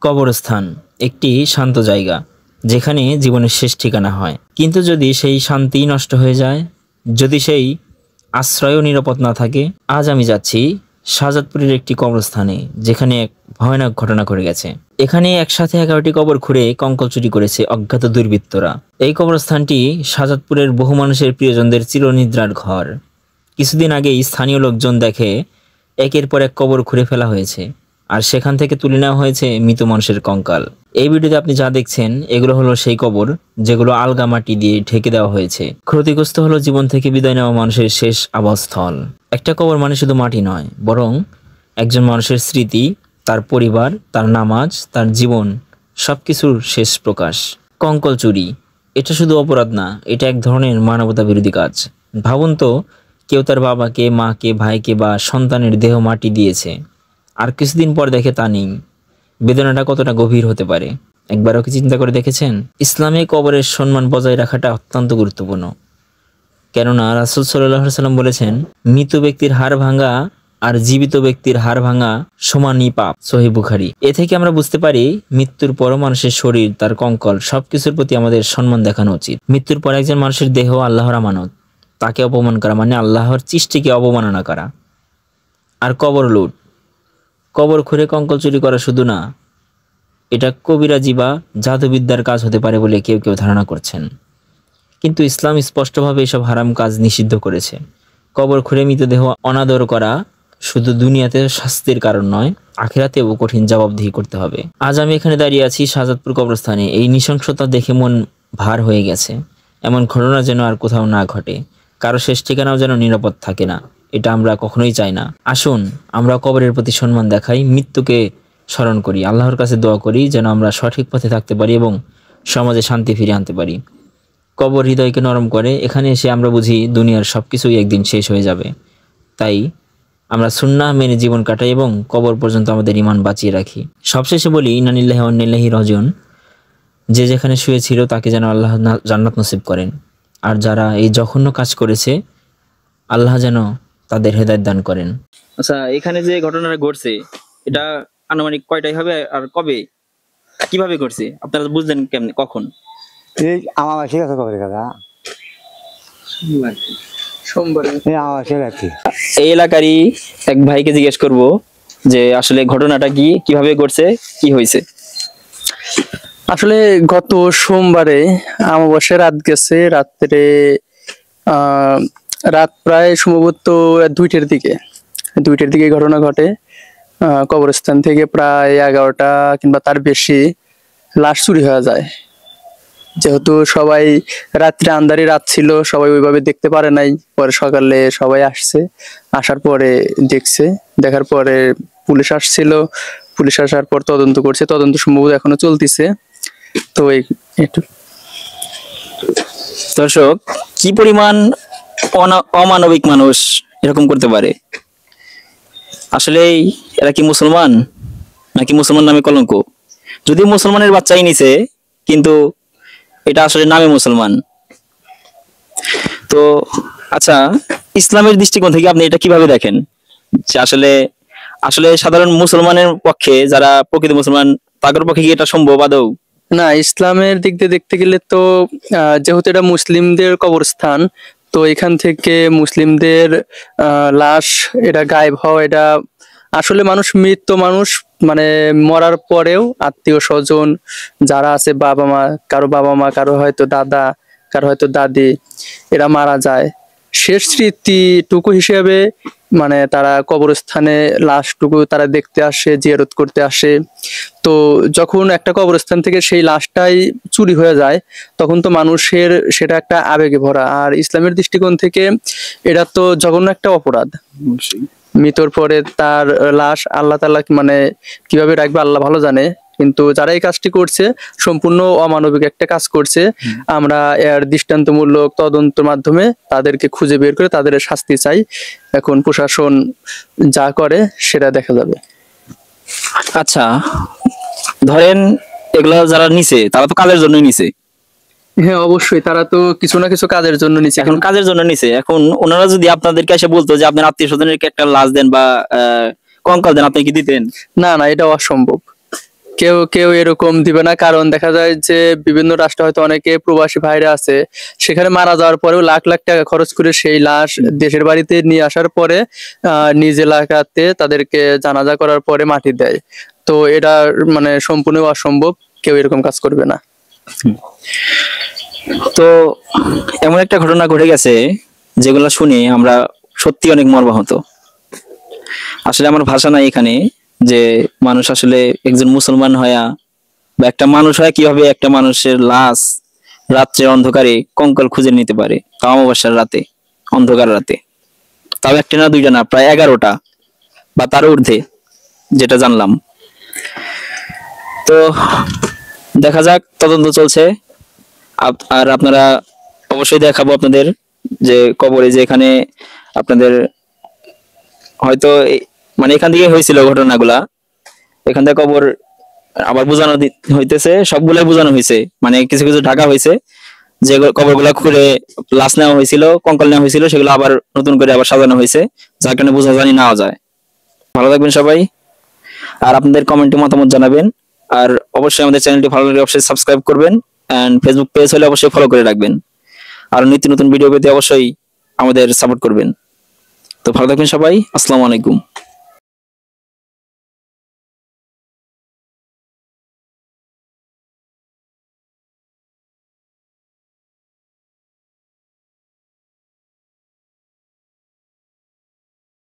কবরস্থান একটি শান্ত জায়গা, যেখানে জীবনের শেষ ঠিকানা হয়। কিন্তু যদি সেই শান্তি নষ্ট হয়ে যায়, যদি সেই আশ্রয়ও নিরাপদ না থাকে। আজ আমি যাচ্ছি শাহজাদপুরের একটি কবরস্থানে, যেখানে এক ভয়ানক ঘটনা ঘটে গেছে। এখানে একসাথে 11টি কবর খুঁড়ে কঙ্কাল চুরি করেছে অজ্ঞাত দুর্বৃত্তরা। এই কবরস্থানটি শাহজাদপুরের বহু মানুষের প্রিয়জনদের চিরনিদ্রার ঘর। কিছুদিন আগেই স্থানীয় লোকজন দেখে একের পর এক কবর খুঁড়ে ফেলা হয়েছে, আর সেখান থেকে তুলে নেওয়া হয়েছে মৃত মানুষের কঙ্কাল। এই ভিডিওতে আপনি যা দেখছেন, এগুলো হলো সেই কবর যেগুলো আলগা মাটি দিয়ে ঢেকে দেওয়া হয়েছে। ক্ষতিগ্রস্ত হলো জীবন থেকে বিদায় নেওয়া মানুষের শেষ আবাসস্থল। একটা কবর মানে শুধু মাটি নয়, বরং একজন মানুষের স্মৃতি, তার পরিবার, তার নামাজ, তার জীবন, সবকিছুর শেষ প্রকাশ। কঙ্কাল চুরি এটা শুধু অপরাধ না, এটা এক ধরনের মানবতা বিরোধী কাজ। ভাবুন তো, কেউ তার বাবাকে, মাকে, ভাইকে বা সন্তানের দেহ মাটি দিয়েছে, আর কিছুদিন পর দেখে তা নেই। বেদনাটা কতটা গভীর হতে পারে, একবারও কি চিন্তা করে দেখেছেন? ইসলামে কবরের সম্মান বজায় রাখাটা অত্যন্ত গুরুত্বপূর্ণ। কেননা রাসূল সাল্লাল্লাহু আলাইহি ওয়াসাল্লাম বলেছেন, মৃত ব্যক্তির হাড় ভাঙা আর জীবিত ব্যক্তির হাড় ভাঙা সমানই পাপ। সহিহ বুখারী। এ থেকে আমরা বুঝতে পারি, মৃত্যুর পর মানুষের শরীর, তার কঙ্কাল, সবকিছুর প্রতি আমাদের সম্মান দেখানো উচিত। মৃত্যুর পর একজন মানুষের দেহ আল্লাহর আমানত, তাকে অপমান করা মানে আল্লাহর সৃষ্টিকে অবমাননা করা। আর কবর লুট, কবর খুঁড়ে কঙ্কাল চুরি করা শুধু না, এটা কবিরাজি বা জাদুবিদ্যার কাজ হতে পারে বলে কেউ কেউ ধারণা করছেন। কিন্তু ইসলাম স্পষ্টভাবে এসব হারাম কাজ নিষিদ্ধ করেছে। কবর খুঁড়ে মৃতদেহ অনাদর করা শুধু দুনিয়াতে শাস্তির কারণ নয়, আখিরাতেও কঠিন জবাবদিহি করতে হবে। আজ আমি এখানে দাঁড়িয়ে আছি শাহজাদপুর কবরস্থানে। এই নৃশংসতা দেখে মন ভার হয়ে গেছে। এমন ঘটনা যেন আর কোথাও না ঘটে, কারো শেষ ঠিকানাও যেন নিরাপদ থাকে না। এটা আমরা কখনোই চাই না। আসুন আমরা কবরের প্রতি সম্মান দেখাই, মৃত্যুকে স্মরণ করি, আল্লাহর কাছে দোয়া করি যেন আমরা সঠিক পথে থাকতে পারি এবং সমাজে শান্তি ফিরিয়ে আনতে পারি। কবর হৃদয়কে নরম করে। এখানে এসে আমরা বুঝি দুনিয়ার সবকিছুই একদিন শেষ হয়ে যাবে। তাই আমরা সুন্নাহ মেনে জীবন কাটাই এবং কবর পর্যন্ত আমাদের ঈমান বাঁচিয়ে রাখি। সবশেষে বলি, ইন্না লিল্লাহি ওয়া ইন্না ইলাইহি রাজিউন। যে যেখানে শুয়েছিল তাকে যেন আল্লাহ জান্নাত নসিব করেন, আর যারা এই জঘন্য কাজ করেছে, আল্লাহ যেন তাদের হেদায়েত দান করেন। আচ্ছা, এখানে যে ঘটনাটা ঘটছে, এটা আনুমানিক কয়টাই হবে আর কবে, কিভাবে ঘটছে, আপনারা বুঝলেন কেমনে, কখন? এই আমাবাসী আছে কবে কথা সোমবারে। এই আমাবাসী রাখি এই এলাকারই এক ভাইকে জিজ্ঞেস করব যে আসলে ঘটনাটা কি, কিভাবে ঘটছে, কি হয়েছে। আসলে গত সোমবারে অমাবস্যা রাত গেছে, রাত্রে রাত প্রায় সম্ভবত 2টার দিকে ঘটনা ঘটে। কবরস্থান থেকে প্রায় 11টা কিংবা তার বেশি লাশ চুরি হয়ে যায়। যেহেতু সবাই রাত্রে আন্ধারি রাত ছিল, সবাই ওইভাবে দেখতে পারে নাই। পরে সকালে সবাই আসছে, আসার পরে দেখছে, দেখার পরে পুলিশ আসছিল, পুলিশ আসার পর তদন্ত করছে, তদন্ত সম্ভবত এখনো চলতেছে। তো একটু দর্শক, কি পরিমাণ অমানবিক মানুষ এরকম করতে পারে? আসলে এরা কি মুসলমান নাকি মুসলমান নামে কলঙ্ক? যদি মুসলমানের বাচ্চাই নিছে, কিন্তু এটা আসলে নামে মুসলমান। তো আচ্ছা, ইসলামের দৃষ্টিকোণ থেকে আপনি এটা কিভাবে দেখেন যে আসলে আসলে সাধারণ মুসলমানের পক্ষে, যারা প্রকৃত মুসলমান, তাদের পক্ষে কি এটা সম্ভব আদৌ? না, ইসলামের দিক দিয়ে দেখতে গেলে তো যেহেতু এটা মুসলিমদের কবরস্থান, তো এখান থেকে মুসলিমদের লাশ এটা গায়েব হওয়া, এটা আসলে মৃত মানুষ মানে মরার পরেও আত্মীয় স্বজন যারা আছে, বাবা মা, কারো হয়তো দাদা, কারো হয়তো দাদি, এরা মারা যায়, শেষ স্মৃতিটুকু হিসেবে মানে তারা কবরস্থানে লাশটুকু তারা দেখতে আসে, জিয়ারত করতে আসে। তো যখন একটা কবরস্থান থেকে সেই লাশটাই চুরি হয়ে যায়, তখন তো মানুষের সেটা একটা আবেগে ভরা। আর ইসলামের দৃষ্টিকোণ থেকে এটা তো জঘন্য একটা অপরাধ। মৃত্যুর পরে তার লাশ আল্লাহ তাআলা মানে কিভাবে রাখবে আল্লাহ ভালো জানে, কিন্তু যারা এই কাজটি করছে সম্পূর্ণ অমানবিক একটা কাজ করছে। আমরা এর দৃষ্টান্তমূলক তদন্তের মাধ্যমে তাদেরকে খুঁজে বের করে তাদের শাস্তি চাই। এখন প্রশাসন যা করে সেটা দেখা যাবে। আচ্ছা, ধরেন এগুলা যারা নিছে, তারা তো কাজের জন্য নিছে। হ্যাঁ, অবশ্যই তারা তো কিছু না কিছু কাজের জন্য নিছে। এখন কাজের জন্য নিছে, এখন ওনারা যদি আপনাদেরকে এসে বলতো যে আপনার আত্মীয় স্বজনের একটা লাশ দেন বা কঙ্কাল দেন, আপনি কি দিতেন? না, এটা অসম্ভব। কেউ কেউ এরকম দিবে না, কারণ দেখা যায় যে বিভিন্ন রাষ্ট্রে হয়তো অনেকে প্রবাসী ভাইরা আছে, সেখানে মারা যাওয়ার পরেও লাখ লাখ টাকা খরচ করে সেই লাশ দেশের বাড়িতে নিয়ে আসার পরে নিজ এলাকাতে তাদেরকে জানাজা করার পরে মাটি দেয়। তো এটা মানে সম্পূর্ণ অসম্ভব, কেউ এরকম কাজ করবে না। তো এমন একটা ঘটনা ঘটে গেছে যেগুলো শুনে আমরা সত্যি অনেক মর্মাহত। আসলে আমার ভাষা নাই এখানে, যে মানুষ আসলে একজন মুসলমান হয়া বা একটা মানুষ হয় কিভাবে একটা মানুষের লাশ রাত্রে অন্ধকারে কঙ্কাল খুঁজে নিতে পারে, তাও অমাবস্যার রাতে, অন্ধকার রাতে, তাও একটা না দুইটা না, প্রায় 11টা বা তার ঊর্ধ্বে, যেটা জানলাম। তো দেখা যাক, তদন্ত চলছে। আর আপনারা অবশ্যই দেখাবো আপনাদের যে কবরে, যে এখানে আপনাদের হয়তো মানে এখান থেকে হয়েছিল ঘটনাগুলা, এখান থেকে কবর আবার বোঝানো হইতেছে, সবগুলাই বোঝানো হয়েছে, মানে কিছু কিছু ঢাকা হয়েছে, যে কবরগুলা খুলে লাশ নেওয়া হয়েছিল, কঙ্কাল নেওয়া হয়েছিল, সেগুলো আবার নতুন করে আবার সাজানো হয়েছে, যার কারণে বোঝা জানি নেওয়া যায়। ভালো থাকবেন সবাই, আর আপনাদের কমেন্টে মতামত জানাবেন, আর অবশ্যই আমাদের চ্যানেলটি ভালো লাগলে অবশ্যই সাবস্ক্রাইব করবেন, এন্ড ফেসবুক পেজ হলে অবশ্যই ফলো করে রাখবেন, আর নিত্য নতুন ভিডিও পেতে অবশ্যই আমাদের সাপোর্ট করবেন। তো ভালো থাকবেন সবাই, আসসালামু আলাইকুম।